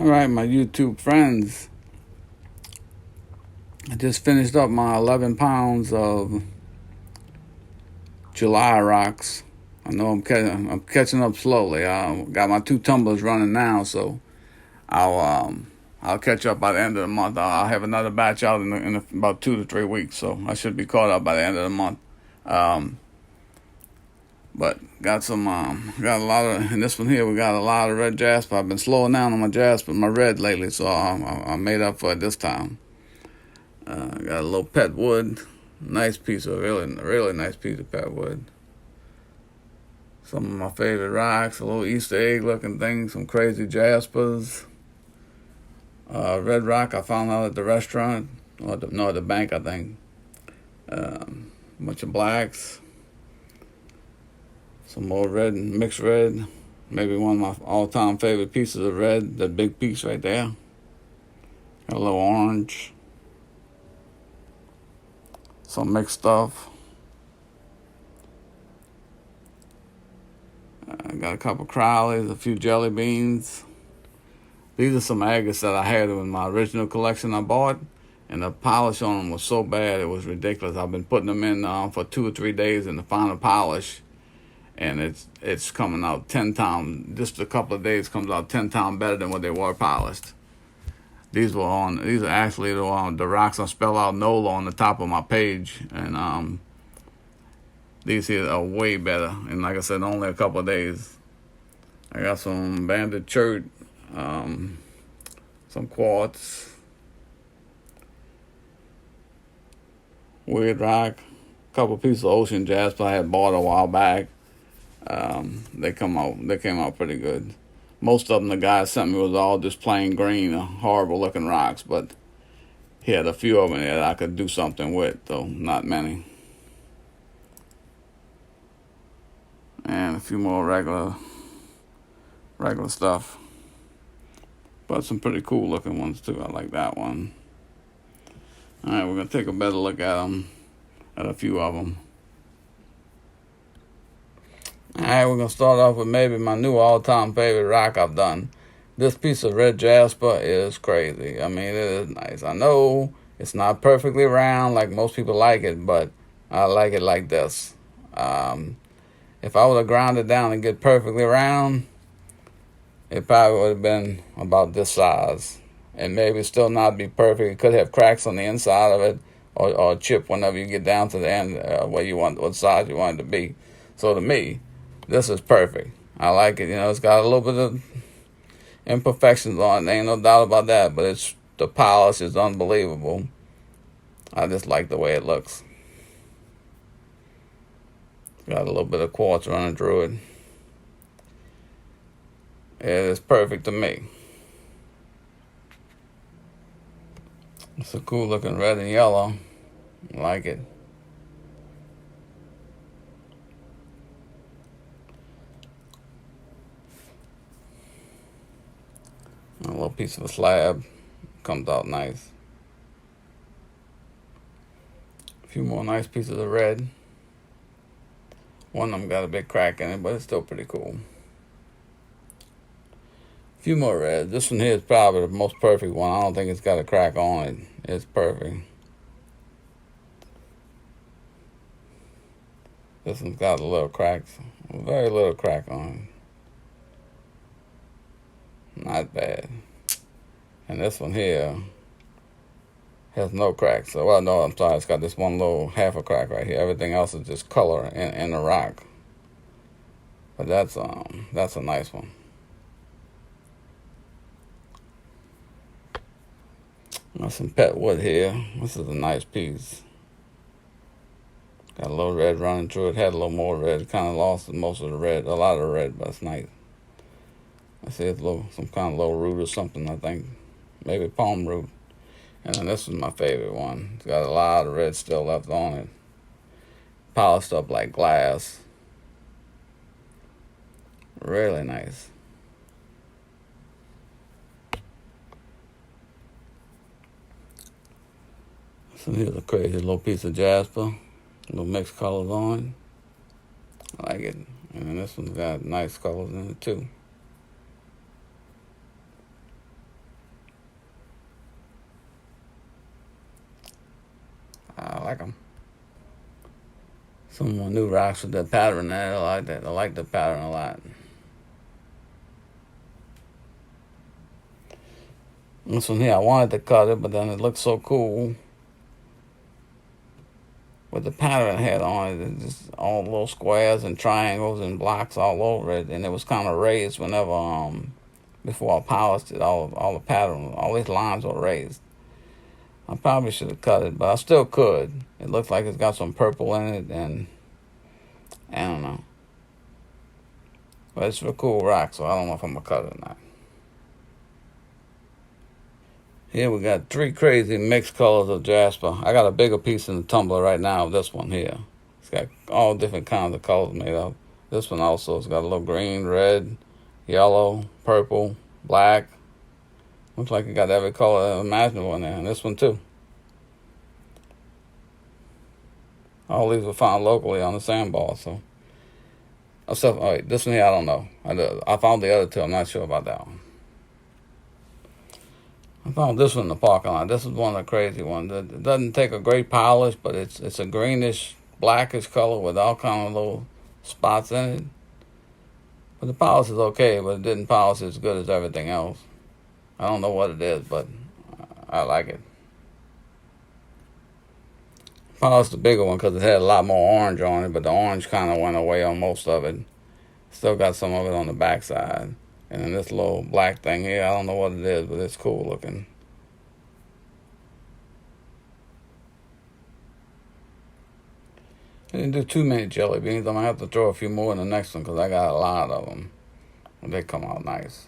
All right, my YouTube friends. I just finished up my 11 pounds of July rocks. I know I'm catching up slowly. I got my 2 tumblers running now, so I'll catch up by the end of the month. I'll have another batch out in about 2 to 3 weeks, so I should be caught up by the end of the month. But got a lot of, in this one here, we got a lot of red jasper. I've been slowing down on my red lately, so I made up for it this time. Got a little pet wood, nice piece of, really nice piece of pet wood. Some of my favorite rocks, a little Easter egg looking thing, some crazy jaspers. Red rock I found out at the restaurant, or at the bank, I think. A bunch of blacks. Some more red, mixed red. Maybe one of my all-time favorite pieces of red, that big piece right there. Got a little orange. Some mixed stuff. I got a couple Crowleys, a few jelly beans. These are some agates that I had in my original collection I bought, and the polish on them was so bad it was ridiculous. I've been putting them in for 2 or 3 days in the final polish, and it's coming out 10 times. Just a couple of days comes out 10 times better than what they were polished. These are actually the rocks I spell out NOLA on the top of my page, and these here are way better. And like I said, only a couple of days. I got some banded chert, some quartz, weird rock, a couple pieces of ocean jasper I had bought a while back. They came out pretty good. Most of them the guy sent me was all just plain green, horrible looking rocks, but he had a few of them that I could do something with, though not many. And a few more regular stuff. But some pretty cool looking ones too. I like that one. Alright, we're going to take a better look at them, at a few of them. Alright, we're going to start off with maybe my new all-time favorite rock I've done. This piece of red jasper is crazy. I mean, it is nice. I know it's not perfectly round like most people like it, but I like it like this. If I would have ground it down and get perfectly round, it probably would have been about this size. And maybe still not be perfect. It could have cracks on the inside of it, or chip whenever you get down to the end what size you want it to be. So to me, this is perfect. I like it. It's got a little bit of imperfections on it. Ain't no doubt about that. But the polish is unbelievable. I just like the way it looks. Got a little bit of quartz running through it. It is perfect to me. It's a cool looking red and yellow. I like it. A little piece of a slab. Comes out nice. A few more nice pieces of red. One of them got a big crack in it, but it's still pretty cool. A few more reds. This one here is probably the most perfect one. I don't think it's got a crack on it. It's perfect. This one's got a little cracks. A very little crack on it. Not bad. And this one here has no cracks. So, well, no, I'm sorry. It's got this one little half a crack right here. Everything else is just color in the rock. But that's a nice one. Got some pet wood here. This is a nice piece. Got a little red running through it. Had a little more red. Kind of lost most of the red. A lot of the red, but it's nice. I see it's some kind of low root or something, I think. Maybe palm root. And then this is my favorite one. It's got a lot of red still left on it. Polished up like glass. Really nice. So here's a crazy little piece of jasper. Little mixed colors on it. I like it. And then this one's got nice colors in it too. like them. Some more new rocks with that pattern there. I like that. I like the pattern a lot. This one here, I wanted to cut it, but then it looked so cool with the pattern it had on it. It's just all little squares and triangles and blocks all over it, and it was kind of raised whenever before I polished it. All the pattern, all these lines were raised. I probably should have cut it, but I still could. It looks like it's got some purple in it, and I don't know. But it's a cool rock, so I don't know if I'm going to cut it or not. Here we got 3 crazy mixed colors of jasper. I got a bigger piece in the tumbler right now of this one here. It's got all different kinds of colors made up. This one also has got a little green, red, yellow, purple, black. Looks like it got every color imaginable in there. And this one too. All these were found locally on the sandbar. So, this one here I don't know. I found the other 2. I'm not sure about that one. I found this one in the parking lot. This is one of the crazy ones. It doesn't take a great polish, but it's a greenish, blackish color with all kind of little spots in it. But the polish is okay, but it didn't polish as good as everything else. I don't know what it is, but I like it. Polished the bigger one because it had a lot more orange on it, but the orange kind of went away on most of it. Still got some of it on the backside. And then this little black thing here, I don't know what it is, but it's cool looking. I didn't do too many jelly beans. I'm going to have to throw a few more in the next one because I got a lot of them. And they come out nice.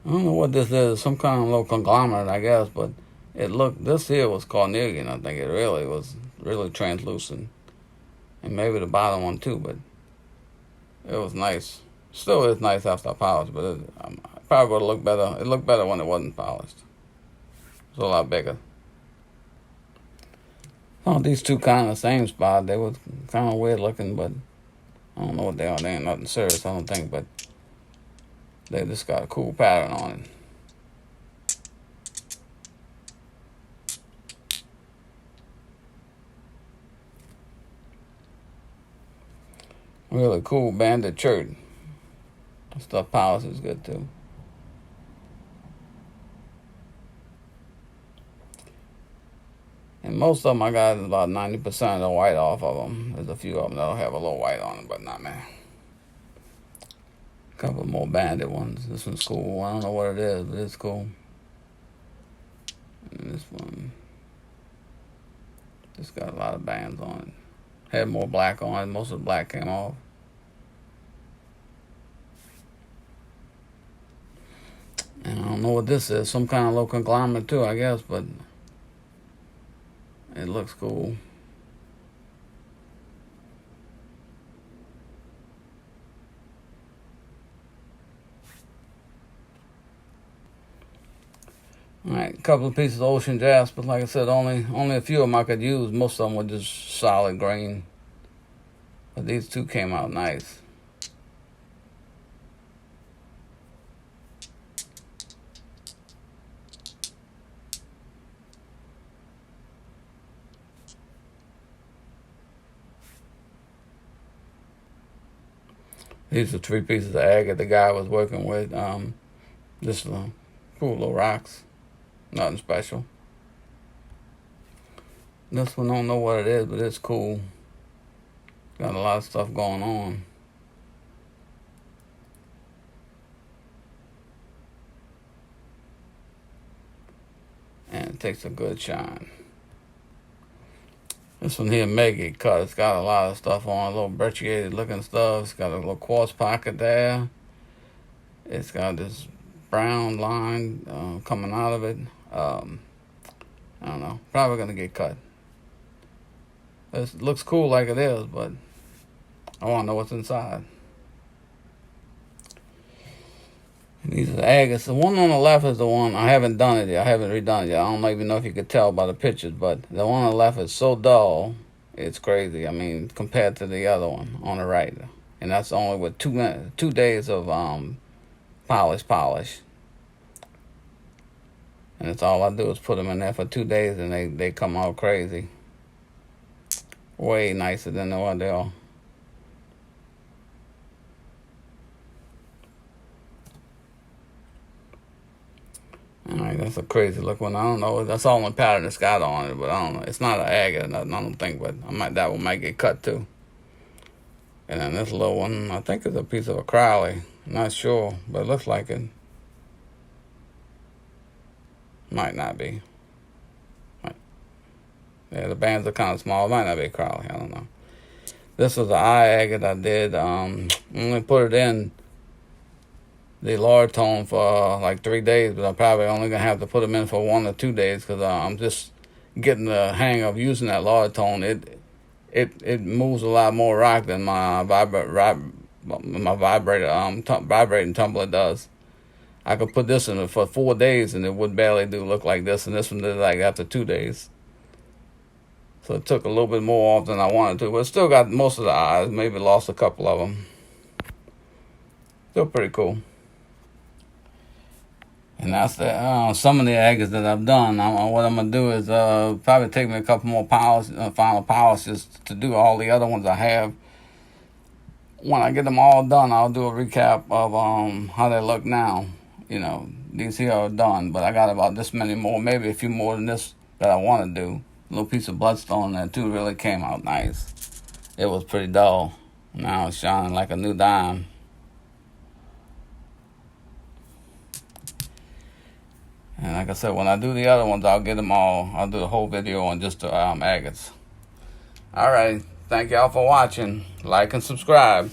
I don't know what this is. Some kind of little conglomerate, I guess, but this here was cornelian, I think. It really was really translucent. And maybe the bottom one too, but it was nice. Still is nice after I polished, but it probably would have looked better. It looked better when it wasn't polished. It's a lot bigger. Found these 2 kind of the same spot. They were kind of weird looking, but I don't know what they are. They ain't nothing serious, I don't think, but they just got a cool pattern on it. Really cool banded shirt. Stuff polish is good too. And most of them I got about 90% of the white off of them. There's a few of them that'll have a little white on them, but not many. A couple more banded ones. This one's cool. I don't know what it is, but it's cool. And this one just got a lot of bands on it. Had more black on it. Most of the black came off. And I don't know what this is. Some kind of little conglomerate too, I guess, but it looks cool. Alright, a couple of pieces of ocean jasper. Like I said, only a few of them I could use. Most of them were just solid green. But these 2 came out nice. These are 3 pieces of agate the guy was working with. Just cool little rocks. Nothing special. This one, I don't know what it is, but it's cool. Got a lot of stuff going on. And it takes a good shine. This one here, agate cut. It's got a lot of stuff on it, a little brecciated looking stuff. It's got a little quartz pocket there. It's got this brown line coming out of it. I don't know. Probably going to get cut. It looks cool like it is, but I want to know what's inside. And these are agates. The one on the left is the one, I haven't done it yet. I haven't redone it yet. I don't even know if you could tell by the pictures, but the one on the left is so dull, it's crazy. I mean, compared to the other one on the right. And that's only with 2 days of polish. And it's all I do is put them in there for 2 days, and they come out crazy. Way nicer than what they are. Alright, that's a crazy look one. I don't know. That's the only pattern it's got on it, but I don't know. It's not an agate or nothing, I don't think, but that one might get cut too. And then this little one, I think it's a piece of a Crowley. I'm not sure, but it looks like it. Might not be. Yeah, the bands are kind of small. It might not be Crowley. I don't know. This was the eye agate I did. Only put it in the lower tone for like 3 days, but I'm probably only gonna have to put them in for 1 or 2 days because I'm just getting the hang of using that lower tone. It moves a lot more rock than my vibrating tumbler does. I could put this in for 4 days and it would barely look like this, and this one did like after 2 days. So it took a little bit more off than I wanted to, but it still got most of the eyes. Maybe lost a couple of them. Still pretty cool. And that's some of the agates that I've done. What I'm going to do is probably take me a couple more final polishes to do all the other ones I have. When I get them all done, I'll do a recap of how they look now. You know, these here are done, but I got about this many more, maybe a few more than this that I want to do. A little piece of bloodstone there too really came out nice. It was pretty dull. Now it's shining like a new dime. And like I said, when I do the other ones, I'll get them all. I'll do the whole video on just the agates. Alright, thank y'all for watching. Like and subscribe.